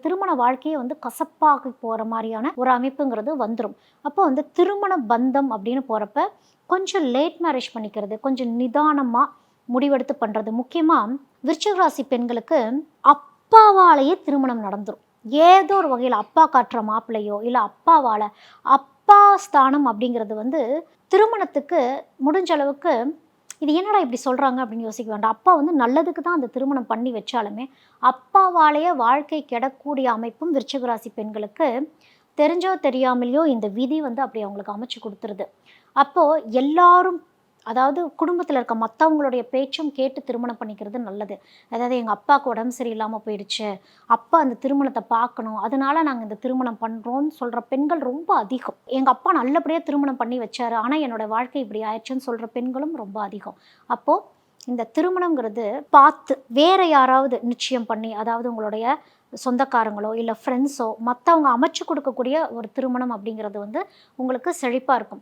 திருமண வாழ்க்கையே வந்து கசப்பாகி போகிற மாதிரியான ஒரு அமைப்புங்கிறது வந்துடும். அப்போ வந்து திருமண பந்தம் அப்படின்னு போகிறப்ப கொஞ்சம் லேட் மேரேஜ் பண்ணிக்கிறது, கொஞ்சம் நிதானமாக முடிவெடுத்து பண்ணுறது. முக்கியமாக விருச்சிக ராசி பெண்களுக்கு அப்பாவாலேயே திருமணம் நடந்துடும். ஏதோ ஒரு வகையில் அப்பா காட்டுற மாப்பிள்ளையோ இல்லை அப்பாவால் அப்பா ஸ்தானம் அப்படிங்கிறது வந்து திருமணத்துக்கு முடிஞ்ச அளவுக்கு இது என்னடா இப்படி சொல்கிறாங்க அப்படின்னு யோசிக்க வேண்டாம். அப்பா வந்து நல்லதுக்கு தான் அந்த திருமணம் பண்ணி வச்சாலுமே அப்பாவாலேயே வாழ்க்கை கெடக்கூடிய அமைப்பும் விருச்சிக ராசி பெண்களுக்கு தெரிஞ்சோ தெரியாமலையோ இந்த விதி வந்து அப்படி அவங்களுக்கு அமைச்சு கொடுத்துருது. அப்போது எல்லாரும், அதாவது குடும்பத்தில் இருக்க மற்றவங்களுடைய பேச்சும் கேட்டு திருமணம் பண்ணிக்கிறது நல்லது. அதாவது எங்கள் அப்பாவுக்கு உடம்பு சரியில்லாமல் போயிடுச்சு, அப்பா அந்த திருமணத்தை பார்க்கணும், அதனால நாங்கள் இந்த திருமணம் பண்ணுறோன்னு சொல்கிற பெண்கள் ரொம்ப அதிகம். எங்கள் அப்பா நல்லபடியாக திருமணம் பண்ணி வச்சாரு, ஆனால் என்னோடய வாழ்க்கை இப்படி ஆயிடுச்சுன்னு சொல்கிற பெண்களும் ரொம்ப அதிகம். அப்போது இந்த திருமணங்கிறது பார்த்து வேற யாராவது நிச்சயம் பண்ணி, அதாவது உங்களுடைய சொந்தக்காரங்களோ இல்லை ஃப்ரெண்ட்ஸோ மற்றவங்க அமைச்சு கொடுக்கக்கூடிய ஒரு திருமணம் அப்படிங்கிறது வந்து உங்களுக்கு செழிப்பாக இருக்கும்.